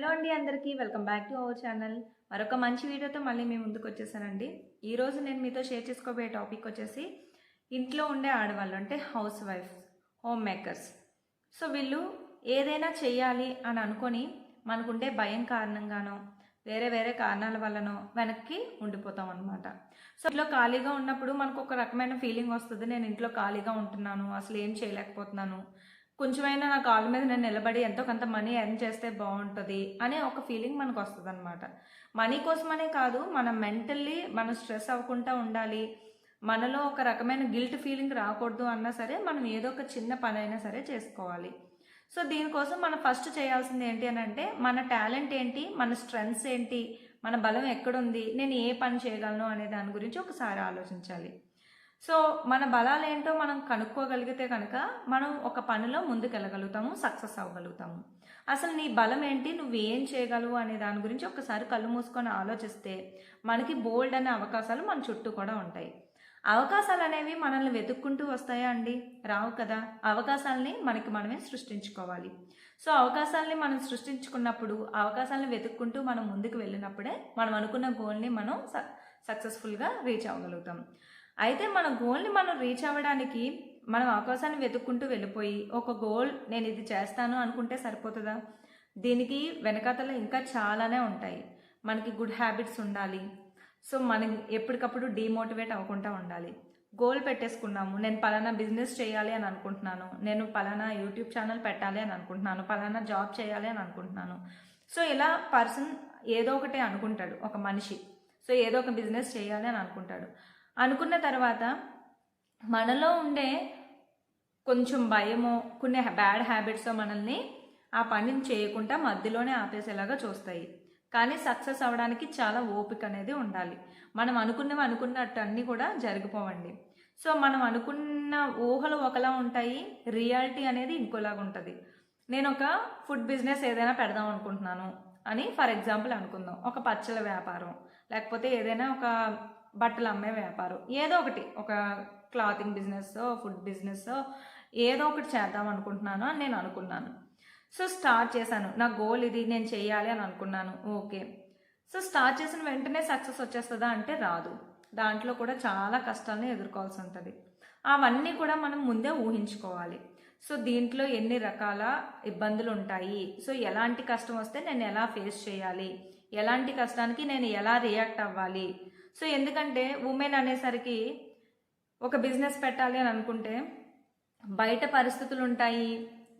Hello అండి అందరికీ welcome back to our channel. మరొక మంచి వీడియోతో మళ్ళీ మీ ముందుకు వచ్చేసానండి. ఈరోజు నేను మీతో షేర్ చేసుకోబోయే టాపిక్ వచ్చేసి ఇంట్లో ఉండే ఆడవాళ్ళు అంటే హౌస్ వైఫ్స్, హోమ్ మేకర్స్. సో వీళ్ళు ఏదైనా చెయ్యాలి అని అనుకొని మనకుండే భయం కారణంగానో వేరే వేరే కారణాల వల్లనో వెనక్కి ఉండిపోతాం అనమాట. సో ఇంట్లో ఖాళీగా ఉన్నప్పుడు మనకు ఒక రకమైన ఫీలింగ్ వస్తుంది, నేను ఇంట్లో ఖాళీగా ఉంటున్నాను, అసలు ఏం చేయలేకపోతున్నాను, కొంచెమైనా నా కాళ్ళ మీద నేను నిలబడి ఎంతో కొంత మనీ ఎర్న్ చేస్తే బాగుంటుంది అనే ఒక ఫీలింగ్ మనకు వస్తుంది అనమాట. మనీ కోసమనే కాదు, మనం మెంటల్లీ మనం స్ట్రెస్ అవ్వకుండా ఉండాలి, మనలో ఒక రకమైన గిల్ట్ ఫీలింగ్ రాకూడదు అన్నా సరే మనం ఏదో ఒక చిన్న పని అయినా సరే చేసుకోవాలి. సో దీనికోసం మనం ఫస్ట్ చేయాల్సింది ఏంటి అని అంటే మన టాలెంట్ ఏంటి, మన స్ట్రెంగ్స్ ఏంటి, మన బలం ఎక్కడుంది, నేను ఏ పని చేయగలను అనే దాని గురించి ఒకసారి ఆలోచించాలి. సో మన బలాలు ఏంటో మనం కనుక్కోగలిగితే కనుక మనం ఒక పనిలో ముందుకెళ్ళగలుగుతాము, సక్సెస్ అవ్వగలుగుతాము. అసలు నీ బలం ఏంటి, నువ్వు ఏం చేయగలవు అనే దాని గురించి ఒకసారి కళ్ళు మూసుకొని ఆలోచిస్తే మనకి బోల్డ్ అనే అవకాశాలు మన చుట్టూ కూడా ఉంటాయి. అవకాశాలు అనేవి మనల్ని వెతుక్కుంటూ వస్తాయా అండి? రావు కదా. అవకాశాలని మనకి మనమే సృష్టించుకోవాలి. సో అవకాశాలని మనం సృష్టించుకున్నప్పుడు అవకాశాలను వెతుక్కుంటూ మనం ముందుకు వెళ్ళినప్పుడే మనం అనుకున్న గోల్ని మనం సక్సెస్ఫుల్గా రీచ్ అవ్వగలుగుతాం. అయితే మన గోల్ని మనం రీచ్ అవ్వడానికి మనం అవకాశాన్ని వెతుక్కుంటూ వెళ్ళిపోయి ఒక గోల్ నేను ఇది చేస్తాను అనుకుంటే సరిపోతుందా? దీనికి వెనకాతల ఇంకా చాలానే ఉంటాయి. మనకి గుడ్ హ్యాబిట్స్ ఉండాలి. సో మనం ఎప్పటికప్పుడు డీమోటివేట్ అవ్వకుండా ఉండాలి. గోల్ పెట్టేసుకున్నాము, నేను పలానా బిజినెస్ చేయాలి అని అనుకుంటున్నాను, నేను పలానా యూట్యూబ్ ఛానల్ పెట్టాలి అని అనుకుంటున్నాను, పలానా జాబ్ చేయాలి అని అనుకుంటున్నాను. సో ఇలా పర్సన్ ఏదో ఒకటి అనుకుంటాడు, ఒక మనిషి. సో ఏదో ఒక బిజినెస్ చేయాలి అని అనుకుంటాడు. అనుకున్న తర్వాత మనలో ఉండే కొంచెం భయమో కొన్ని బ్యాడ్ హ్యాబిట్స్ మనల్ని ఆ పనిని చేయకుండా మధ్యలోనే ఆపేసేలాగా చూస్తాయి. కానీ సక్సెస్ అవ్వడానికి చాలా ఓపిక అనేది ఉండాలి. మనం అనుకున్నట్టు అన్నీ కూడా జరిగిపోవండి. సో మనం అనుకున్న ఊహలు ఒకలా ఉంటాయి, రియాలిటీ అనేది ఇంకోలాగా ఉంటుంది. నేను ఒక ఫుడ్ బిజినెస్ ఏదైనా పెడదాం అనుకుంటున్నాను అని ఫర్ ఎగ్జాంపుల్ అనుకుందాం. ఒక పచ్చల వ్యాపారం, లేకపోతే ఏదైనా ఒక బట్టలు అమ్మే వ్యాపారం, ఏదో ఒకటి, ఒక క్లాతింగ్ బిజినెస్, ఫుడ్ బిజినెస్, ఏదో ఒకటి చేద్దాం అనుకుంటున్నాను అని నేను అనుకున్నాను. సో స్టార్ట్ చేశాను, నా గోల్ ఇది, నేను చేయాలి అని అనుకున్నాను. ఓకే. సో స్టార్ట్ చేసిన వెంటనే సక్సెస్ వచ్చేస్తుందా అంటే రాదు. దాంట్లో కూడా చాలా కష్టాలను ఎదుర్కోవాల్సి ఉంటుంది. అవన్నీ కూడా మనం ముందే ఊహించుకోవాలి. సో దీంట్లో ఎన్ని రకాల ఇబ్బందులు ఉంటాయి, సో ఎలాంటి కష్టం వస్తే నేను ఎలా ఫేస్ చేయాలి, ఎలాంటి కష్టానికి నేను ఎలా రియాక్ట్ అవ్వాలి. సో ఎందుకంటే ఉమెన్ అనేసరికి ఒక బిజినెస్ పెట్టాలి అని అనుకుంటే బయట పరిస్థితులు ఉంటాయి,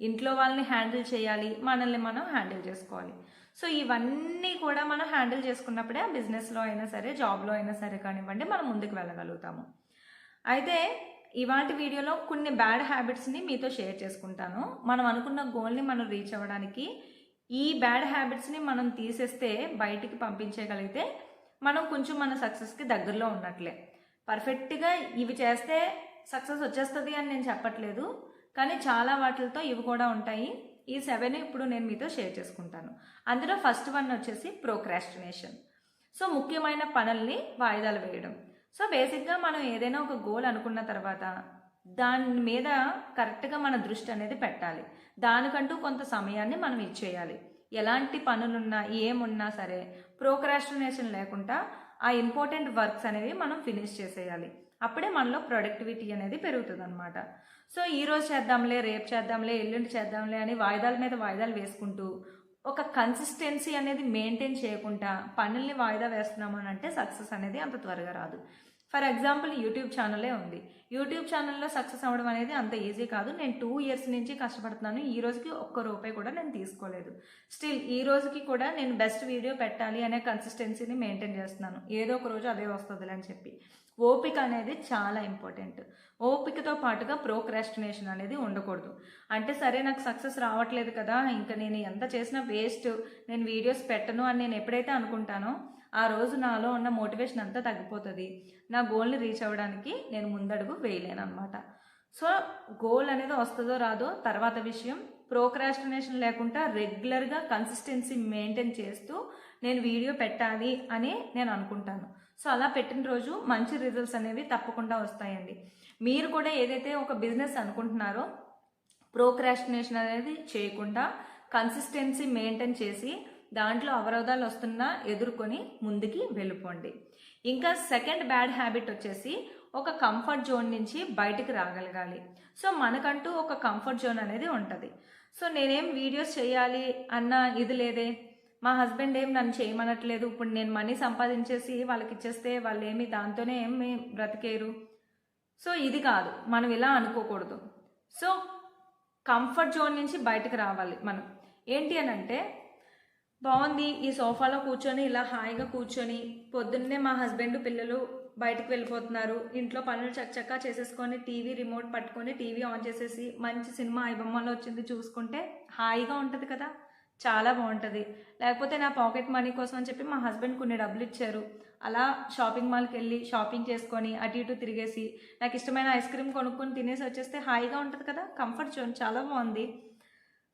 ఇంట్లో వాళ్ళని హ్యాండిల్ చేయాలి, మనల్ని మనం హ్యాండిల్ చేసుకోవాలి. సో ఇవన్నీ కూడా మనం హ్యాండిల్ చేసుకున్నప్పుడే ఆ బిజినెస్లో అయినా సరే, జాబ్లో అయినా సరే కానివ్వండి, మనం ముందుకు వెళ్ళగలుగుతాము. అయితే ఇవాటి వీడియోలో కొన్ని బ్యాడ్ హ్యాబిట్స్ని మీతో షేర్ చేసుకుంటాను. మనం అనుకున్న గోల్ని మనం రీచ్ అవ్వడానికి ఈ బ్యాడ్ హ్యాబిట్స్ని మనం తీసేస్తే, బయటికి పంపించగలిగితే మనం కొంచెం మన సక్సెస్కి దగ్గరలో ఉన్నట్లే. పర్ఫెక్ట్గా ఇవి చేస్తే సక్సెస్ వచ్చేస్తుంది అని నేను చెప్పట్లేదు, కానీ చాలా వాటితో ఇవి కూడా ఉంటాయి. ఈ 7 ఇప్పుడు నేను మీతో షేర్ చేసుకుంటాను. అందులో ఫస్ట్ వన్ వచ్చేసి ప్రోక్రాస్టినేషన్. సో ముఖ్యమైన పనుల్ని వాయిదాలు వేయడం. సో బేసిక్గా మనం ఏదైనా ఒక గోల్ అనుకున్న తర్వాత దాని మీద కరెక్ట్గా మన దృష్టి అనేది పెట్టాలి. దానికంటూ కొంత సమయాన్ని మనం ఇచ్చేయాలి. ఎలాంటి పనులున్నా ఏమున్నా సరే ప్రోక్రాస్టినేషన్ లేకుండా ఆ ఇంపార్టెంట్ వర్క్స్ అనేవి మనం ఫినిష్ చేసేయాలి. అప్పుడే మనలో ప్రొడక్టివిటీ అనేది పెరుగుతుంది అనమాట. సో ఈరోజు చేద్దాంలే, రేపు చేద్దాంలే, ఎల్లుండి చేద్దాంలే అని వాయిదాల మీద వాయిదాలు వేసుకుంటూ ఒక కన్సిస్టెన్సీ అనేది మెయింటైన్ చేయకుండా పనుల్ని వాయిదా వేస్తున్నాము అని అంటే సక్సెస్ అనేది అంత త్వరగా రాదు. ఫర్ ఎగ్జాంపుల్ యూట్యూబ్ ఛానలే ఉంది. యూట్యూబ్ ఛానల్లో సక్సెస్ అవ్వడం అనేది అంత ఈజీ కాదు. నేను 2 years నుంచి కష్టపడుతున్నాను, ఈ రోజుకి ₹1 కూడా నేను తీసుకోలేదు. స్టిల్ ఈ రోజుకి కూడా నేను బెస్ట్ వీడియో పెట్టాలి అనే కన్సిస్టెన్సీని మెయింటైన్ చేస్తున్నాను. ఏదో ఒక రోజు అదే వస్తుంది అని చెప్పి. ఓపిక అనేది చాలా ఇంపార్టెంట్. ఓపికతో పాటుగా ప్రోక్రాస్టినేషన్ అనేది ఉండకూడదు. అంటే సరే నాకు సక్సెస్ రావట్లేదు కదా, ఇంకా నేను ఎంత చేసినా వేస్ట్, నేను వీడియోస్ పెట్టను అని నేను ఎప్పుడైతే అనుకుంటానో ఆ రోజు నాలో ఉన్న మోటివేషన్ అంతా తగ్గిపోతుంది. నా గోల్ని రీచ్ అవ్వడానికి నేను ముందడుగు వేయలేను అనమాట. సో గోల్ అనేది వస్తుందో రాదో తర్వాత విషయం. ప్రోక్రాస్టినేషన్ లేకుండా రెగ్యులర్గా కన్సిస్టెన్సీ మెయింటైన్ చేస్తూ నేను వీడియో పెట్టాలి అని నేను అనుకుంటాను. సో అలా పెట్టిన రోజు మంచి రిజల్ట్స్ అనేవి తప్పకుండా వస్తాయండి. మీరు కూడా ఏదైతే ఒక బిజినెస్ అనుకుంటున్నారో ప్రోక్రాస్టినేషన్ అనేది చేయకుండా కన్సిస్టెన్సీ మెయింటైన్ చేసి దాంట్లో అవరోధాలు వస్తున్నా ఎదుర్కొని ముందుకి వెళ్ళిపోండి. ఇంకా సెకండ్ బ్యాడ్ హ్యాబిట్ వచ్చేసి ఒక కంఫర్ట్ జోన్ నుంచి బయటికి రాగలగాలి. సో మనకంటూ ఒక కంఫర్ట్ జోన్ అనేది ఉంటుంది. సో నేనేం వీడియోస్ చేయాలి అన్న ఇది లేదే, మా హస్బెండ్ ఏం నన్ను చేయమనట్లేదు, ఇప్పుడు నేను మనీ సంపాదించేసి వాళ్ళకి ఇచ్చేస్తే వాళ్ళు ఏమి దాంతోనే ఏమి బ్రతికేరు. సో ఇది కాదు, మనం ఇలా అనుకోకూడదు. సో కంఫర్ట్ జోన్ నుంచి బయటకు రావాలి మనం. ఏంటి అని అంటే, బాగుంది ఈ సోఫాలో కూర్చొని ఇలా హాయిగా కూర్చొని పొద్దున్నే మా హస్బెండ్ పిల్లలు బయటకు వెళ్ళిపోతున్నారు, ఇంట్లో పనులు చక్కచక్క చేసేసుకొని టీవీ రిమోట్ పట్టుకొని టీవీ ఆన్ చేసేసి మంచి సినిమా ఐబొమ్మలో వచ్చింది చూసుకుంటే హాయిగా ఉంటుంది కదా, చాలా బాగుంటుంది. లేకపోతే నా పాకెట్ మనీ కోసం అని చెప్పి మా హస్బెండ్ కొన్ని డబ్బులు ఇచ్చారు, అలా షాపింగ్ మాల్కి వెళ్ళి షాపింగ్ చేసుకొని అటు ఇటు తిరిగేసి నాకు ఇష్టమైన ఐస్ క్రీమ్ కొనుక్కొని తినేసి వచ్చేస్తే హాయిగా ఉంటుంది కదా, కంఫర్ట్ జోన్ చాలా బాగుంది.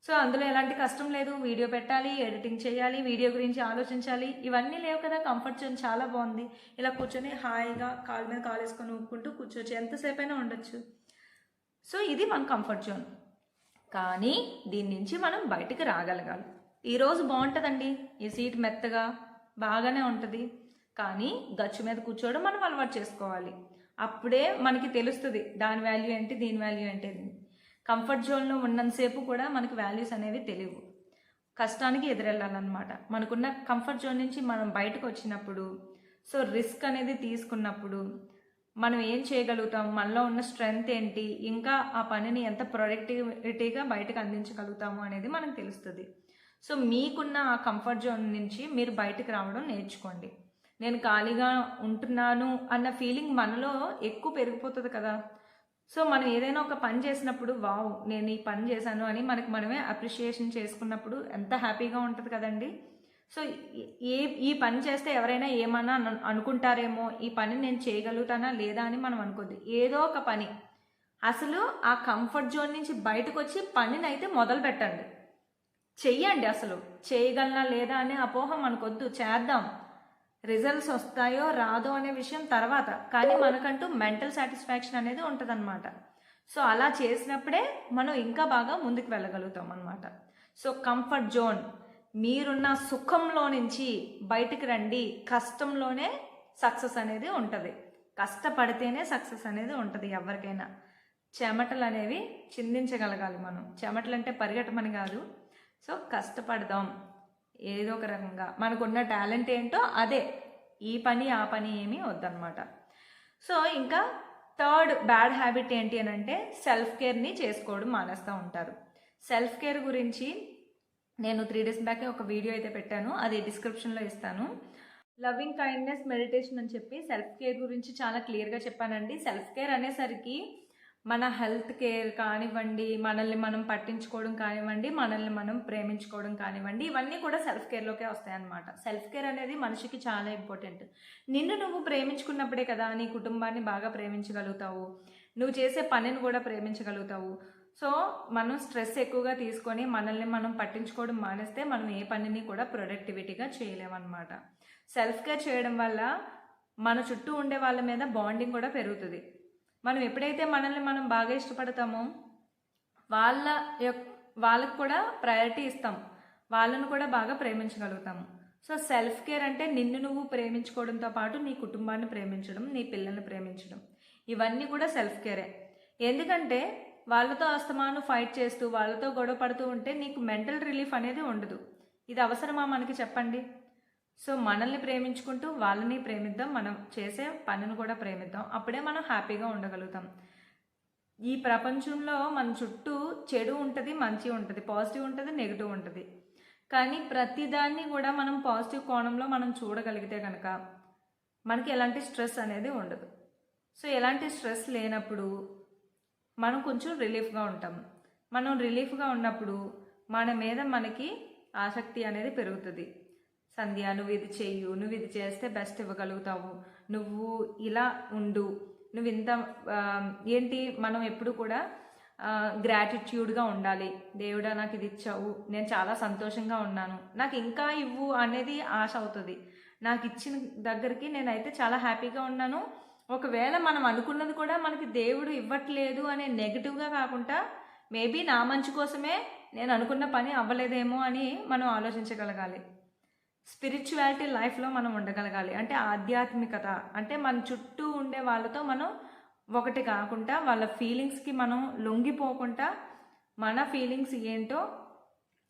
సో అందులో ఎలాంటి కష్టం లేదు, వీడియో పెట్టాలి, ఎడిటింగ్ చేయాలి, వీడియో గురించి ఆలోచించాలి, ఇవన్నీ లేవు కదా, కంఫర్ట్ జోన్ చాలా బాగుంది. ఇలా కూర్చొని హాయిగా కాలు మీద కాలు వేసుకొని ఊపుకుంటూ కూర్చోవచ్చు, ఎంతసేపు అయినా ఉండొచ్చు. సో ఇది మన కంఫర్ట్ జోన్. కానీ దీని నుంచి మనం బయటికి రాగలగాలి. ఈరోజు బాగుంటుందండి, ఈ సీట్ మెత్తగా బాగానే ఉంటుంది, కానీ గచ్చు మీద కూర్చోవడం మనం అలవాటు చేసుకోవాలి. అప్పుడే మనకి తెలుస్తుంది దాని వాల్యూ ఏంటి, దీని వాల్యూ ఏంటి. కంఫర్ట్ జోన్లో ఉన్నంతసేపు కూడా మనకి వాల్యూస్ అనేవి తెలియవు, కష్టానికి ఎదురెళ్ళాలన్నమాట. మనకున్న కంఫర్ట్ జోన్ నుంచి మనం బయటకు వచ్చినప్పుడు, సో రిస్క్ అనేది తీసుకున్నప్పుడు మనం ఏం చేయగలుగుతాం, మనలో ఉన్న స్ట్రెంగ్త్ ఏంటి, ఇంకా ఆ పనిని ఎంత ప్రొడక్టివిటీగా బయటకు అందించగలుగుతాము అనేది మనకు తెలుస్తుంది. సో మీకున్న ఆ కంఫర్ట్ జోన్ నుంచి మీరు బయటకు రావడం నేర్చుకోండి. నేను ఖాళీగా ఉంటున్నాను అన్న ఫీలింగ్ మనలో ఎక్కువ పెరిగిపోతుంది కదా. సో మనం ఏదైనా ఒక పని చేసినప్పుడు వావ్ నేను ఈ పని చేశాను అని మనకి మనమే అప్రిషియేషన్ చేసుకున్నప్పుడు ఎంత హ్యాపీగా ఉంటుంది కదండి. సో ఈ పని చేస్తే ఎవరైనా ఏమన్నా అనుకుంటారేమో, ఈ పని నేను చేయగలుగుతానా లేదా అని మనం అనుకోద్దు. ఏదో ఒక పని అసలు ఆ కంఫర్ట్ జోన్ నుంచి బయటకు వచ్చి పనిని అయితే మొదలు పెట్టండి, చెయ్యండి. అసలు చేయగలనా లేదా అనే అపోహ మనకొద్దు, చేద్దాం. రిజల్ట్స్ వస్తాయో రాదో అనే విషయం తర్వాత, కానీ మనకంటూ మెంటల్ సాటిస్ఫాక్షన్ అనేది ఉంటుందన్నమాట. సో అలా చేసినప్పుడే మనం ఇంకా బాగా ముందుకు వెళ్ళగలుగుతాం అన్నమాట. సో కంఫర్ట్ జోన్, మీరున్న సుఖంలో నుంచి బయటికి రండి. కష్టంలోనే సక్సెస్ అనేది ఉంటుంది, కష్టపడితేనే సక్సెస్ అనేది ఉంటుంది ఎవరికైనా. చెమటలు అనేవి చిందించగలగాలి మనం, చెమటలు అంటే పరిగెట్టమని కాదు. సో కష్టపడదాం ఏదో ఒక రకంగా, మనకున్న టాలెంట్ ఏంటో అదే, ఈ పని ఆ పని ఏమీ వద్దన్నమాట. సో ఇంకా థర్డ్ బ్యాడ్ హ్యాబిట్ ఏంటి అని అంటే, సెల్ఫ్ కేర్ని చేసుకోవడం మానేస్తూ ఉంటారు. సెల్ఫ్ కేర్ గురించి నేను 3 days బ్యాక్ ఒక వీడియో అయితే పెట్టాను, అది డిస్క్రిప్షన్లో ఇస్తాను. లవింగ్ కైండ్నెస్ మెడిటేషన్ అని చెప్పి సెల్ఫ్ కేర్ గురించి చాలా క్లియర్గా చెప్పానండి. సెల్ఫ్ కేర్ అనేసరికి మన హెల్త్ కేర్ కానివ్వండి, మనల్ని మనం పట్టించుకోవడం కానివ్వండి, మనల్ని మనం ప్రేమించుకోవడం కానివ్వండి, ఇవన్నీ కూడా సెల్ఫ్ కేర్లోకే వస్తాయన్నమాట. సెల్ఫ్ కేర్ అనేది మనిషికి చాలా ఇంపార్టెంట్. నిన్ను నువ్వు ప్రేమించుకున్నప్పుడే కదా నీ కుటుంబాన్ని బాగా ప్రేమించగలుగుతావు, నువ్వు చేసే పనిని కూడా ప్రేమించగలుగుతావు. సో మనం స్ట్రెస్ ఎక్కువగా తీసుకొని మనల్ని మనం పట్టించుకోవడం మానేస్తే మనం ఏ పనిని కూడా ప్రొడక్టివిటీగా చేయలేమన్నమాట. సెల్ఫ్ కేర్ చేయడం వల్ల మన చుట్టూ ఉండే వాళ్ళ మీద బాండింగ్ కూడా పెరుగుతుంది. మనం ఎప్పుడైతే మనల్ని మనం బాగా ఇష్టపడతామో వాళ్ళకు కూడా ప్రయారిటీ ఇస్తాం, వాళ్ళను కూడా బాగా ప్రేమించగలుగుతాము. సో సెల్ఫ్ కేర్ అంటే నిన్ను నువ్వు ప్రేమించుకోవడంతో పాటు నీ కుటుంబాన్ని ప్రేమించడం, నీ పిల్లల్ని ప్రేమించడం, ఇవన్నీ కూడా సెల్ఫ్ కేరే. ఎందుకంటే వాళ్ళతో అస్తమాను ఫైట్ చేస్తూ వాళ్ళతో గొడవ పడుతూ ఉంటే నీకు మెంటల్ రిలీఫ్ అనేది ఉండదు. ఇది అవసరమా మనకి చెప్పండి. సో మనల్ని ప్రేమించుకుంటూ వాళ్ళని ప్రేమిద్దాం, మనం చేసే పనిని కూడా ప్రేమిద్దాం, అప్పుడే మనం హ్యాపీగా ఉండగలుగుతాం. ఈ ప్రపంచంలో మన చుట్టూ చెడు ఉంటుంది, మంచి ఉంటుంది, పాజిటివ్ ఉంటుంది, నెగిటివ్ ఉంటుంది. కానీ ప్రతిదాన్ని కూడా మనం పాజిటివ్ కోణంలో మనం చూడగలిగితే కనుక మనకి ఎలాంటి స్ట్రెస్ అనేది ఉండదు. సో ఎలాంటి స్ట్రెస్ లేనప్పుడు మనం కొంచెం రిలీఫ్గా ఉంటాం. మనం రిలీఫ్గా ఉన్నప్పుడు మన మీద మనకి ఆసక్తి అనేది పెరుగుతుంది. సంధ్య నువ్వు ఇది చెయ్యు, నువ్వు ఇది చేస్తే బెస్ట్ ఇవ్వగలుగుతావు, నువ్వు ఇలా ఉండు, నువ్వు ఇంత ఏంటి, మనం ఎప్పుడు కూడా గ్రాటిట్యూడ్గా ఉండాలి. దేవుడా నాకు ఇది ఇచ్చావు, నేను చాలా సంతోషంగా ఉన్నాను, నాకు ఇంకా ఇవ్వు అనేది ఆశ అవుతుంది. నాకు ఇచ్చిన దగ్గరికి నేనైతే చాలా హ్యాపీగా ఉన్నాను. ఒకవేళ మనం అనుకున్నది కూడా మనకి దేవుడు ఇవ్వట్లేదు అనే నెగిటివ్గా కాకుండా, మేబీ నా మంచి కోసమే నేను అనుకున్న పని అవ్వలేదేమో అని మనం ఆలోచించగలగాలి. స్పిరిచువాలిటీ లైఫ్లో మనం ఉండగలగాలి. అంటే ఆధ్యాత్మికత అంటే మన చుట్టూ ఉండే వాళ్ళతో మనం ఒకటి కాకుండా వాళ్ళ ఫీలింగ్స్కి మనం లొంగిపోకుండా మన ఫీలింగ్స్ ఏంటో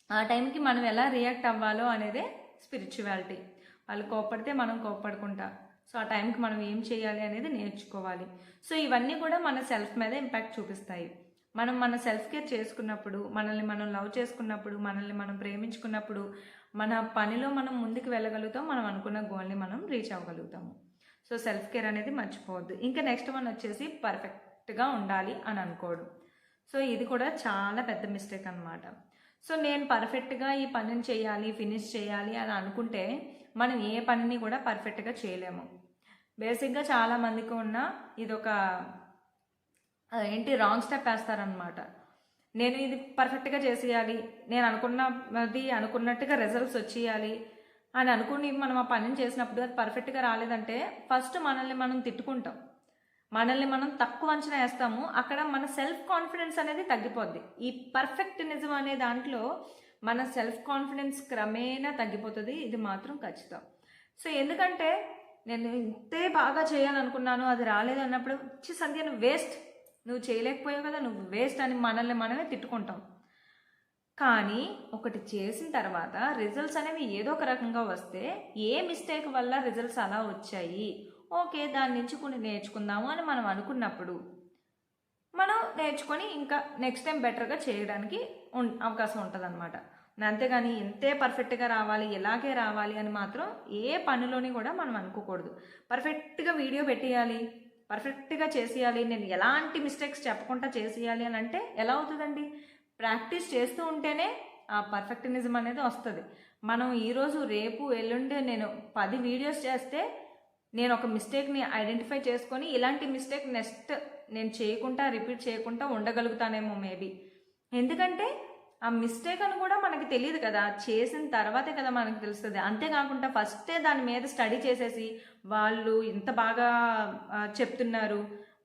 ఆ టైంకి మనం ఎలా రియాక్ట్ అవ్వాలో అనేదే స్పిరిచువాలిటీ. వాళ్ళు కోప్పడితే మనం కోప్పడకుండా, సో ఆ టైంకి మనం ఏం చేయాలి అనేది నేర్చుకోవాలి. సో ఇవన్నీ కూడా మన సెల్ఫ్ మీద ఇంపాక్ట్ చూపిస్తాయి. మనం మన సెల్ఫ్ కేర్ చేసుకున్నప్పుడు, మనల్ని మనం లవ్ చేసుకున్నప్పుడు, మనల్ని మనం ప్రేమించుకున్నప్పుడు, మన పనిలో మనం ముందుకు వెళ్ళగలుగుతాం, మనం అనుకున్న గోల్ని మనం రీచ్ అవ్వగలుగుతాము. సో సెల్ఫ్ కేర్ అనేది మర్చిపోవద్దు. ఇంకా నెక్స్ట్ వన్ వచ్చేసి పర్ఫెక్ట్గా ఉండాలి అని అనుకోవడం. సో ఇది కూడా చాలా పెద్ద మిస్టేక్ అనమాట. సో నేను పర్ఫెక్ట్గా ఈ పనిని చేయాలి, ఫినిష్ చేయాలి అని అనుకుంటే మనం ఏ పనిని కూడా పర్ఫెక్ట్గా చేయలేము. బేసిక్గా చాలామందికి ఉన్న ఇదొక రాంగ్ స్టెప్ వేస్తారనమాట. నేను ఇది పర్ఫెక్ట్గా చేసేయాలి, నేను అనుకున్నది అనుకున్నట్టుగా రిజల్ట్స్ వచ్చేయాలి అని అనుకుని మనం ఆ పనిని చేసినప్పుడు అది పర్ఫెక్ట్గా రాలేదంటే ఫస్ట్ మనల్ని మనం తిట్టుకుంటాం, మనల్ని మనం తక్కువ అంచనా వేస్తాము. అక్కడ మన సెల్ఫ్ కాన్ఫిడెన్స్ అనేది తగ్గిపోద్ది. ఈ పర్ఫెక్ట్నిజం అనే దాంట్లో మన సెల్ఫ్ కాన్ఫిడెన్స్ క్రమేణా తగ్గిపోతుంది, ఇది మాత్రం ఖచ్చితం. సో ఎందుకంటే నేను ఇంతే బాగా చేయాలనుకున్నాను, అది రాలేదు అన్నప్పుడు సంధ్య నువ్వు వేస్ట్, నువ్వు చేయలేకపోయావు కదా, నువ్వు వేస్ట్ అని మనల్ని మనమే తిట్టుకుంటాం. కానీ ఒకటి చేసిన తర్వాత రిజల్ట్స్ అనేవి ఏదో ఒక రకంగా వస్తే ఏ మిస్టేక్ వల్ల రిజల్ట్స్ అలా వచ్చాయి, ఓకే దాని నుంచి కొన్ని నేర్చుకుందాము అని మనం అనుకున్నప్పుడు మనం నేర్చుకొని ఇంకా నెక్స్ట్ టైం బెటర్గా చేయడానికి అవకాశం ఉంటుంది అనమాట. అంతేగాని ఇంతే పర్ఫెక్ట్గా రావాలి, ఇలాగే రావాలి అని మాత్రం ఏ పనిలోని కూడా మనం అనుకోకూడదు. పర్ఫెక్ట్గా వీడియో పెట్టేయాలి, పర్ఫెక్ట్గా చేసేయాలి, నేను ఎలాంటి మిస్టేక్స్ చెప్పకుండా చేసేయాలి అని అంటే ఎలా అవుతుందండి? ప్రాక్టీస్ చేస్తూ ఉంటేనే ఆ పర్ఫెక్ట్నిజం అనేది వస్తుంది. మనం ఈరోజు రేపు ఎల్లుండి నేను 10 వీడియోస్ చేస్తే నేను ఒక మిస్టేక్ని ఐడెంటిఫై చేసుకొని ఇలాంటి మిస్టేక్ నెక్స్ట్ నేను చేయకుండా రిపీట్ చేయకుండా ఉండగలుగుతానేమో మేబీ. ఎందుకంటే ఆ మిస్టేక్ అని కూడా మనకి తెలియదు కదా, చేసిన తర్వాతే కదా మనకు తెలుస్తుంది. అంతేకాకుండా ఫస్టే దాని మీద స్టడీ చేసేసి వాళ్ళు ఇంత బాగా చెప్తున్నారు,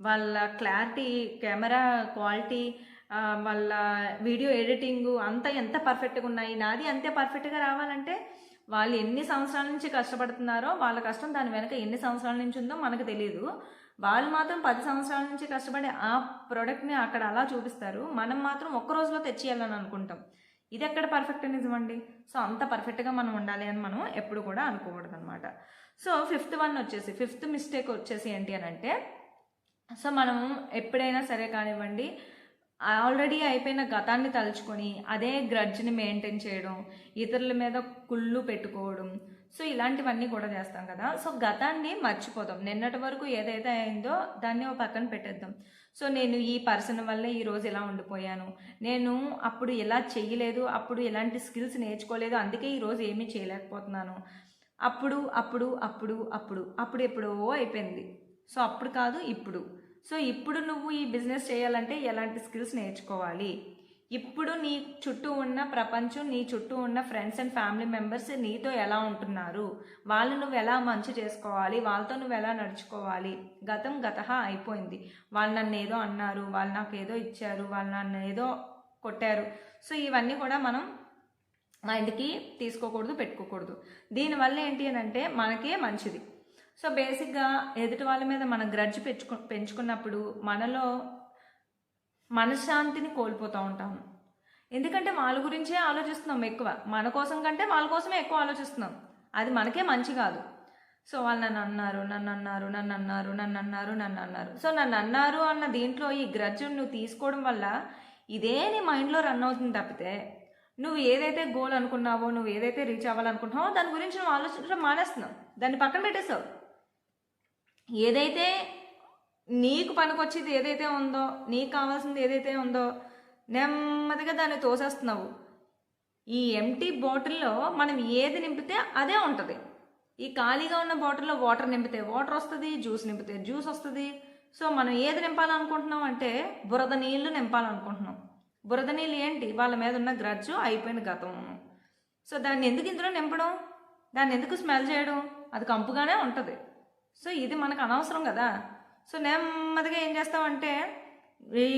వాళ్ళ క్లారిటీ, కెమెరా క్వాలిటీ, వాళ్ళ వీడియో ఎడిటింగ్ అంతా ఎంత పర్ఫెక్ట్గా ఉన్నాయి, నాది అంతే పర్ఫెక్ట్గా రావాలంటే వాళ్ళు ఎన్ని సంవత్సరాల నుంచి కష్టపడుతున్నారో, వాళ్ళ కష్టం దాని వెనక ఎన్ని సంవత్సరాల నుంచి ఉందో మనకు తెలియదు. వాళ్ళు మాత్రం 10 సంవత్సరాల నుంచి కష్టపడి ఆ ప్రోడక్ట్ని అక్కడ అలా చూపిస్తారు, మనం మాత్రం ఒక్క రోజులో తెచ్చేయాలని అనుకుంటాం. ఇది ఎక్కడ పర్ఫెక్ట్నిజం అండి? సో అంత పర్ఫెక్ట్గా మనం ఉండాలి అని మనం ఎప్పుడు కూడా అనుకోకూడదు అనమాట. సో ఫిఫ్త్ మిస్టేక్ వచ్చేసి ఏంటి అని అంటే, సో మనం ఎప్పుడైనా సరే కానివ్వండి, ఆల్రెడీ అయిపోయిన గతాన్ని తలుచుకొని అదే గ్రడ్జ్ని మెయింటైన్ చేయడం, ఇతరుల మీద కుళ్ళు పెట్టుకోవడం, సో ఇలాంటివన్నీ కూడా చేస్తాం కదా. సో గతాన్ని మర్చిపోదాం, నిన్నటి వరకు ఏదైతే అయిందో దాన్ని ఒక పక్కన పెట్టేద్దాం. సో నేను ఈ పర్సన్ వల్లే ఈరోజు ఇలా ఉండిపోయాను, నేను అప్పుడు ఇలా చెయ్యలేదు, అప్పుడు ఎలాంటి స్కిల్స్ నేర్చుకోలేదు, అందుకే ఈరోజు ఏమీ చేయలేకపోతున్నాను. అప్పుడు అప్పుడు అప్పుడు అప్పుడు అప్పుడు ఎప్పుడో అయిపోయింది. సో అప్పుడు కాదు ఇప్పుడు. సో ఇప్పుడు నువ్వు ఈ బిజినెస్ చేయాలంటే ఎలాంటి స్కిల్స్ నేర్చుకోవాలి, ఇప్పుడు నీ చుట్టూ ఉన్న ప్రపంచం, నీ చుట్టూ ఉన్న ఫ్రెండ్స్ అండ్ ఫ్యామిలీ మెంబర్స్ నీతో ఎలా ఉంటున్నారు, వాళ్ళు నువ్వు ఎలా మంచి చేసుకోవాలి, వాళ్ళతో నువ్వు ఎలా నడుచుకోవాలి. గతం గతహ అయిపోయింది. వాళ్ళు నన్ను ఏదో అన్నారు, వాళ్ళు నాకు ఏదో ఇచ్చారు, వాళ్ళు నన్ను ఏదో కొట్టారు. సో ఇవన్నీ కూడా మనం మైండ్కి తీసుకోకూడదు, పెట్టుకోకూడదు. దీనివల్ల ఏంటి అని అంటే మనకే మంచిది. సో బేసిక్గా ఎదుటి వాళ్ళ మీద మనం గ్రడ్జ్ పెంచుకున్నప్పుడు మనలో మనశ్శాంతిని కోల్పోతూ ఉంటాము. ఎందుకంటే వాళ్ళ గురించే ఆలోచిస్తున్నాం ఎక్కువ, మన కోసం కంటే వాళ్ళ కోసమే ఎక్కువ ఆలోచిస్తున్నాం. అది మనకే మంచి కాదు. సో వాళ్ళు నన్ను అన్నారు, నన్ను అన్నారు, నన్ను అన్నారు, నన్ను అన్నారు, నన్ను అన్నారు. సో నన్ను అన్నారు అన్న దీంట్లో ఈ గ్రడ్జ్ నువ్వు తీసుకోవడం వల్ల ఇదే నీ మైండ్లో రన్ అవుతుంది తప్పితే నువ్వు ఏదైతే గోల్ అనుకున్నావో, నువ్వు ఏదైతే రీచ్ అవ్వాలనుకుంటున్నావో దాని గురించి నువ్వు ఆలోచించడం మానేస్తున్నావు, దాన్ని పక్కన పెట్టేస్తావు. ఏదైతే నీకు పనికొచ్చేది ఏదైతే ఉందో, నీకు కావాల్సింది ఏదైతే ఉందో నెమ్మదిగా దాన్ని తోసేస్తున్నావు. ఈ ఎంటీ బాటిల్లో మనం ఏది నింపితే అదే ఉంటుంది. ఈ ఖాళీగా ఉన్న బాటిల్లో వాటర్ నింపితే వాటర్ వస్తుంది, జ్యూస్ నింపితే జ్యూస్ వస్తుంది. సో మనం ఏది నింపాలనుకుంటున్నాం అంటే బురద నీళ్ళు నింపాలనుకుంటున్నాం. బురద నీళ్ళు ఏంటి? వాళ్ళ మీద ఉన్న గ్రడ్జు, అయిపోయిన గతం. సో దాన్ని ఎందుకు ఇందులో నింపడం, దాన్ని ఎందుకు స్మెల్ చేయడం, అది కంపుగానే ఉంటుంది. సో ఇది మనకు అనవసరం కదా. సో నెమ్మదిగా ఏం చేస్తామంటే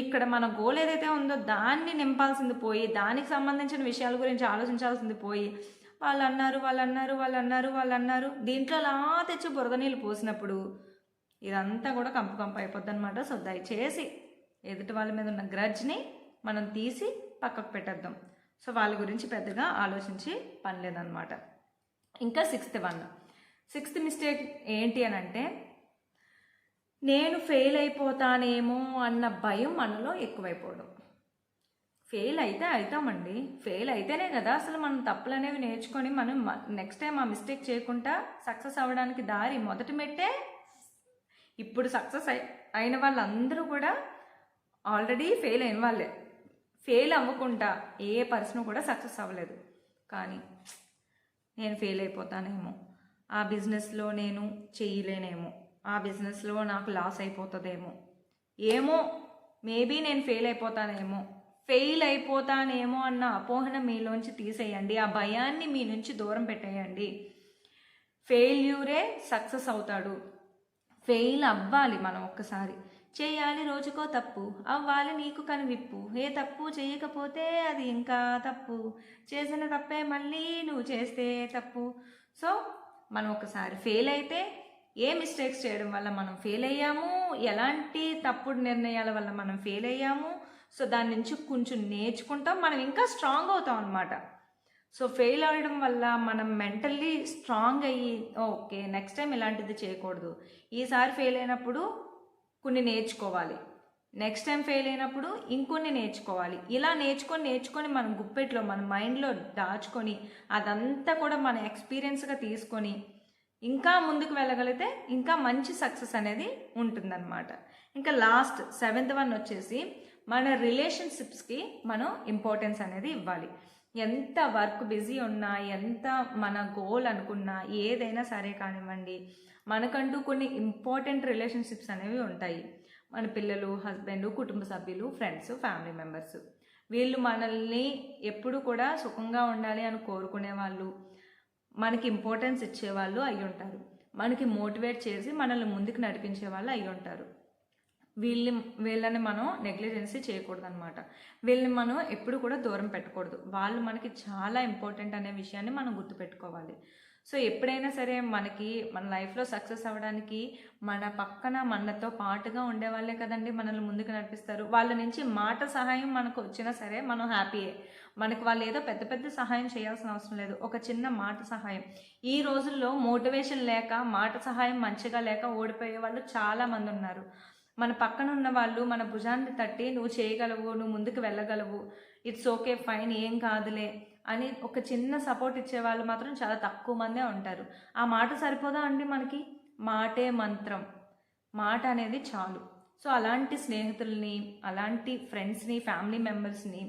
ఇక్కడ మన గోల్ ఏదైతే ఉందో దాన్ని నింపాల్సింది పోయి, దానికి సంబంధించిన విషయాల గురించి ఆలోచించాల్సింది పోయి, వాళ్ళు అన్నారు. దీంట్లో అలా తెచ్చి బురద నీళ్ళు పోసినప్పుడు ఇదంతా కూడా కంపు అయిపోద్ది అనమాట. సో దయచేసి ఎదుటి వాళ్ళ మీద ఉన్న గ్రడ్జ్ని మనం తీసి పక్కకు పెట్టేద్దాం. సో వాళ్ళ గురించి పెద్దగా ఆలోచించి పని లేదనమాట. ఇంకా సిక్స్త్ మిస్టేక్ ఏంటి అని అంటే, నేను ఫెయిల్ అయిపోతానేమో అన్న భయం మనలో ఎక్కువైపోవడం. ఫెయిల్ అయితే అవుతామండి. ఫెయిల్ అయితేనే కదా అసలు మనం తప్పులు అనేవి నేర్చుకొని మనం నెక్స్ట్ టైం ఆ మిస్టేక్ చేయకుండా సక్సెస్ అవ్వడానికి దారి మొదటి మెట్టే. ఇప్పుడు సక్సెస్ అయిన వాళ్ళందరూ కూడా ఆల్రెడీ ఫెయిల్ అయిన వాళ్ళే. ఫెయిల్ అవ్వకుండా ఏ పర్సన్ కూడా సక్సెస్ అవ్వలేదు. కానీ నేను ఫెయిల్ అయిపోతానేమో, ఆ బిజినెస్లో నేను చేయలేనేమో, ఆ బిజినెస్లో నాకు లాస్ అయిపోతుందేమో, మేబీ నేను ఫెయిల్ అయిపోతానేమో అన్న అపోహన మీలోంచి తీసేయండి. ఆ భయాన్ని మీ నుంచి దూరం పెట్టేయండి. ఫెయిల్యూరే సక్సెస్ అవుతాడు. ఫెయిల్ అవ్వాలి మనం ఒక్కసారి. చేయాలి రోజుకో తప్పు, అవ్వాలి నీకు కనువిప్పు. ఏ తప్పు చేయకపోతే అది ఇంకా తప్పు, చేసిన తప్పే మళ్ళీ నువ్వు చేస్తే తప్పు. సో మనం ఒకసారి ఫెయిల్ అయితే, ఏ మిస్టేక్స్ చేయడం వల్ల మనం ఫెయిల్ అయ్యాము, ఎలాంటి తప్పుడు నిర్ణయాల వల్ల మనం ఫెయిల్ అయ్యాము, సో దాని నుంచి కొంచెం నేర్చుకుంటాం, మనం ఇంకా స్ట్రాంగ్ అవుతాం అనమాట. సో ఫెయిల్ అవ్వడం వల్ల మనం మెంటల్లీ స్ట్రాంగ్ అయ్యి ఓకే నెక్స్ట్ టైం ఇలాంటిది చేయకూడదు, ఈసారి ఫెయిల్ అయినప్పుడు కొన్ని నేర్చుకోవాలి, నెక్స్ట్ టైం ఫెయిల్ అయినప్పుడు ఇంకొన్ని నేర్చుకోవాలి. ఇలా నేర్చుకొని మనం గుప్పెట్లో మన మైండ్లో దాచుకొని అదంతా కూడా మన ఎక్స్పీరియన్స్గా తీసుకొని ఇంకా ముందుకు వెళ్ళగలిగితే ఇంకా మంచి సక్సెస్ అనేది ఉంటుందన్నమాట. ఇంకా లాస్ట్ 7th వన్ వచ్చేసి, మన రిలేషన్షిప్స్కి మనం ఇంపార్టెన్స్ అనేది ఇవ్వాలి. ఎంత వర్క్ బిజీ ఉన్నా, ఎంత మన గోల్ అనుకున్నా, ఏదైనా సరే కానివ్వండి, మనకంటూ కొన్ని ఇంపార్టెంట్ రిలేషన్షిప్స్ అనేవి ఉంటాయి. మన పిల్లలు, హస్బెండ్, కుటుంబ సభ్యులు, ఫ్రెండ్స్, ఫ్యామిలీ మెంబర్స్. వీళ్ళు మనల్ని ఎప్పుడు కూడా సుఖంగా ఉండాలి అని కోరుకునే వాళ్ళు, మనకి ఇంపార్టెన్స్ ఇచ్చేవాళ్ళు అయి ఉంటారు. మనకి మోటివేట్ చేసి మనల్ని ముందుకు నడిపించే వాళ్ళు అయి ఉంటారు. వీళ్ళని మనం నెగ్లిజెన్సీ చేయకూడదు అనమాట. వీళ్ళని మనం ఎప్పుడు కూడా దూరం పెట్టకూడదు. వాళ్ళు మనకి చాలా ఇంపార్టెంట్ అనే విషయాన్ని మనం గుర్తుపెట్టుకోవాలి. సో ఎప్పుడైనా సరే మన లైఫ్లో సక్సెస్ అవ్వడానికి మన పక్కన మనతో పాటుగా ఉండే వాళ్ళే కదండి మనల్ని ముందుకు నడిపిస్తారు. వాళ్ళ నుంచి మాట సహాయం మనకు వచ్చినా సరే మనం హ్యాపీయే. మనకు వాళ్ళు ఏదో పెద్ద పెద్ద సహాయం చేయాల్సిన అవసరం లేదు. ఒక చిన్న మాట సహాయం. ఈ రోజుల్లో మోటివేషన్ లేక, మాట సహాయం మంచిగా లేక ఓడిపోయే వాళ్ళు చాలామంది ఉన్నారు. మన పక్కన ఉన్న వాళ్ళు మన భుజాన్ని తట్టి నువ్వు చేయగలవు, నువ్వు ముందుకు వెళ్ళగలవు, ఇట్స్ ఓకే ఫైన్, ఏం కాదులే అని ఒక చిన్న సపోర్ట్ ఇచ్చే వాళ్ళు మాత్రం చాలా తక్కువ మందే ఉంటారు. ఆ మాట సరిపోదా అండి మనకి? మాటే మంత్రం. మాట అనేది చాలు. సో అలాంటి స్నేహితుల్ని, అలాంటి ఫ్రెండ్స్ని, ఫ్యామిలీ మెంబర్స్ని,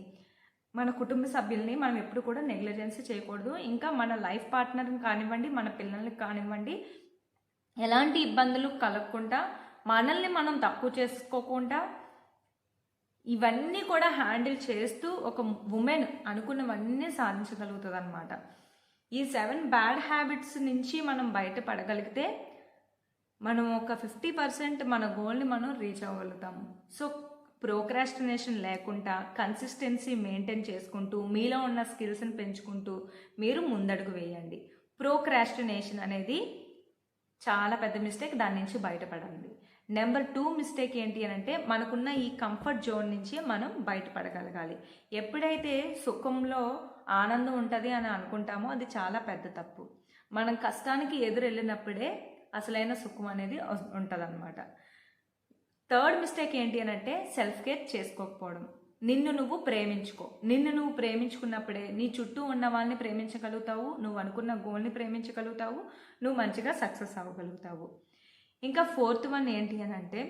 మన కుటుంబ సభ్యుల్ని మనం ఎప్పుడు కూడా నెగ్లిజెన్స్ చేయకూడదు. ఇంకా మన లైఫ్ పార్ట్నర్ని కానివ్వండి, మన పిల్లల్ని కానివ్వండి, ఎలాంటి ఇబ్బందులు కలగకుండా, మనల్ని మనం తక్కువ చేసుకోకుండా, ఇవన్నీ కూడా హ్యాండిల్ చేస్తూ ఒక ఉమెన్ అనుకున్నవన్నీ సాధించగలుగుతుంది అనమాట. ఈ 7 బ్యాడ్ హ్యాబిట్స్ నుంచి మనం బయటపడగలిగితే మనం ఒక 50% మన గోల్ని మనం రీచ్ అవ్వగలుగుతాము. సో ప్రోక్రాస్టినేషన్ లేకుండా కన్సిస్టెన్సీ మెయింటైన్ చేసుకుంటూ, మీలో ఉన్న స్కిల్స్ని పెంచుకుంటూ మీరు ముందడుగు వేయండి. ప్రోక్రాస్టినేషన్ అనేది చాలా పెద్ద మిస్టేక్, దాని నుంచి బయటపడండి. నెంబర్ 2 మిస్టేక్ ఏంటి అని అంటే, మనకున్న ఈ కంఫర్ట్ జోన్ నుంచి మనం బయటపడగలగాలి. ఎప్పుడైతే సుఖంలో ఆనందం ఉంటుంది అని అనుకుంటామో అది చాలా పెద్ద తప్పు. మనం కష్టానికి ఎదురెళ్ళినప్పుడే అసలైన సుఖం అనేది ఉంటుంది అనమాట. 3rd మిస్టేక్ ఏంటి అని అంటే, సెల్ఫ్ కేర్ చేసుకోకపోవడం. నిన్ను నువ్వు ప్రేమించుకో. నిన్ను నువ్వు ప్రేమించుకున్నప్పుడే నీ చుట్టూ ఉన్న వాళ్ళని ప్రేమించగలుగుతావు, నువ్వు అనుకున్న గోల్ని ప్రేమించగలుగుతావు, నువ్వు మంచిగా సక్సెస్ అవ్వగలుగుతావు. ఇంకా 4th వన్ ఏంటి అని అంటే,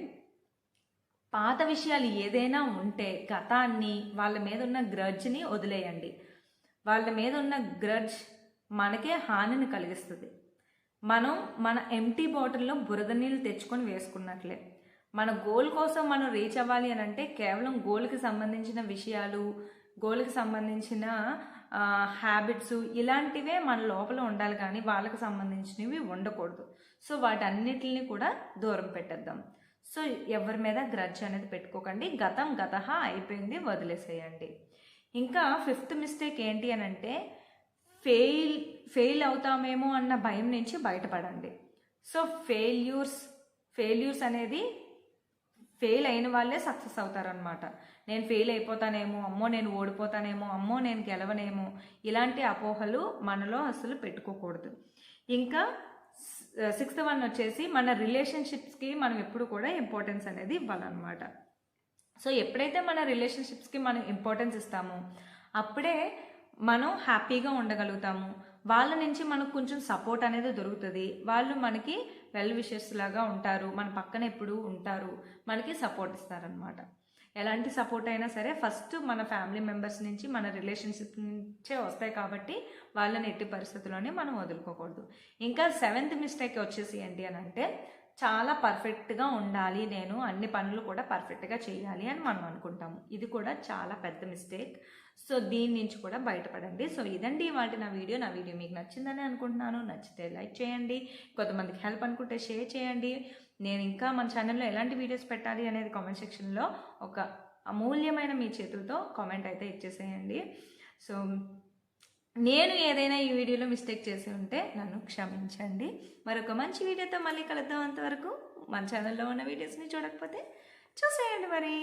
పాత విషయాలు ఏదైనా ఉంటే గతాన్ని, వాళ్ళ మీద ఉన్న గ్రడ్జ్ని వదిలేయండి. వాళ్ళ మీద ఉన్న గ్రడ్జ్ మనకే హానిని కలిగిస్తుంది. మనం మన ఎంటీ బాటిల్లో బురద నీళ్ళు తెచ్చుకొని వేసుకున్నట్లే. మన గోల్ కోసం మనం రీచ్ అవ్వాలి అని అంటే కేవలం గోల్కి సంబంధించిన విషయాలు, గోల్కి సంబంధించిన హ్యాబిట్స్ ఇలాంటివే మన లోపల ఉండాలి, కానీ వాళ్ళకి సంబంధించినవి ఉండకూడదు. సో వాటన్నిటిని కూడా దూరం పెట్టేద్దాం. సో ఎవరి మీద గ్రడ్జ్ అనేది పెట్టుకోకండి. గతం అయిపోయింది, వదిలేసేయండి. ఇంకా 5th మిస్టేక్ ఏంటి అని అంటే, ఫెయిల్ అవుతామేమో అన్న భయం నుంచి బయటపడండి. సో ఫెయిల్యూర్స్ అనేది ఫెయిల్ అయిన వాళ్ళే సక్సెస్ అవుతారనమాట. నేను ఫెయిల్ అయిపోతానేమో, అమ్మో నేను ఓడిపోతానేమో, అమ్మో నేను గెలవనేమో, ఇలాంటి అపోహలు మనలో అసలు పెట్టుకోకూడదు. ఇంకా 6th వన్ వచ్చేసి మన రిలేషన్షిప్స్కి మనం ఎప్పుడు కూడా ఇంపార్టెన్స్ అనేది ఇవ్వాలన్నమాట. సో ఎప్పుడైతే మన రిలేషన్షిప్స్కి మనం ఇంపార్టెన్స్ ఇస్తామో అప్పుడే మనం హ్యాపీగా ఉండగలుగుతాము. వాళ్ళ నుంచి మనకు కొంచెం సపోర్ట్ అనేది దొరుకుతుంది. వాళ్ళు మనకి వెల్ విషెస్ లాగా ఉంటారు, మన పక్కన ఎప్పుడు ఉంటారు, మనకి సపోర్ట్ ఇస్తారనమాట. ఎలాంటి సపోర్ట్ అయినా సరే ఫస్ట్ మన ఫ్యామిలీ మెంబర్స్ నుంచి, మన రిలేషన్షిప్ నుంచే వస్తాయి కాబట్టి వాళ్ళని ఎట్టి పరిస్థితుల్లోనే మనం వదులుకోకూడదు. ఇంకా 7th మిస్టేక్ వచ్చేసి ఏంటి అని అంటే, చాలా పర్ఫెక్ట్గా ఉండాలి, నేను అన్ని పనులు కూడా పర్ఫెక్ట్గా చేయాలి అని మనం అనుకుంటాము. ఇది కూడా చాలా పెద్ద మిస్టేక్. సో దీని నుంచి కూడా బయటపడండి. సో ఇదండి వాటి నా వీడియో మీకు నచ్చిందని అనుకుంటున్నాను. నచ్చితే లైక్ చేయండి, కొంతమందికి హెల్ప్ అనుకుంటే షేర్ చేయండి. నేను ఇంకా మన ఛానల్లో ఎలాంటి వీడియోస్ పెట్టాలి అనేది కామెంట్ సెక్షన్లో ఒక అమూల్యమైన మీ చేతులతో కామెంట్ అయితే ఇచ్చేసేయండి. సో నేను ఏదైనా ఈ వీడియోలో మిస్టేక్ చేసి ఉంటే నన్ను క్షమించండి. మరొక మంచి వీడియోతో మళ్ళీ కలుద్దాం. అంతవరకు మన ఛానల్లో ఉన్న వీడియోస్ని చూడకపోతే చూసేయండి మరి.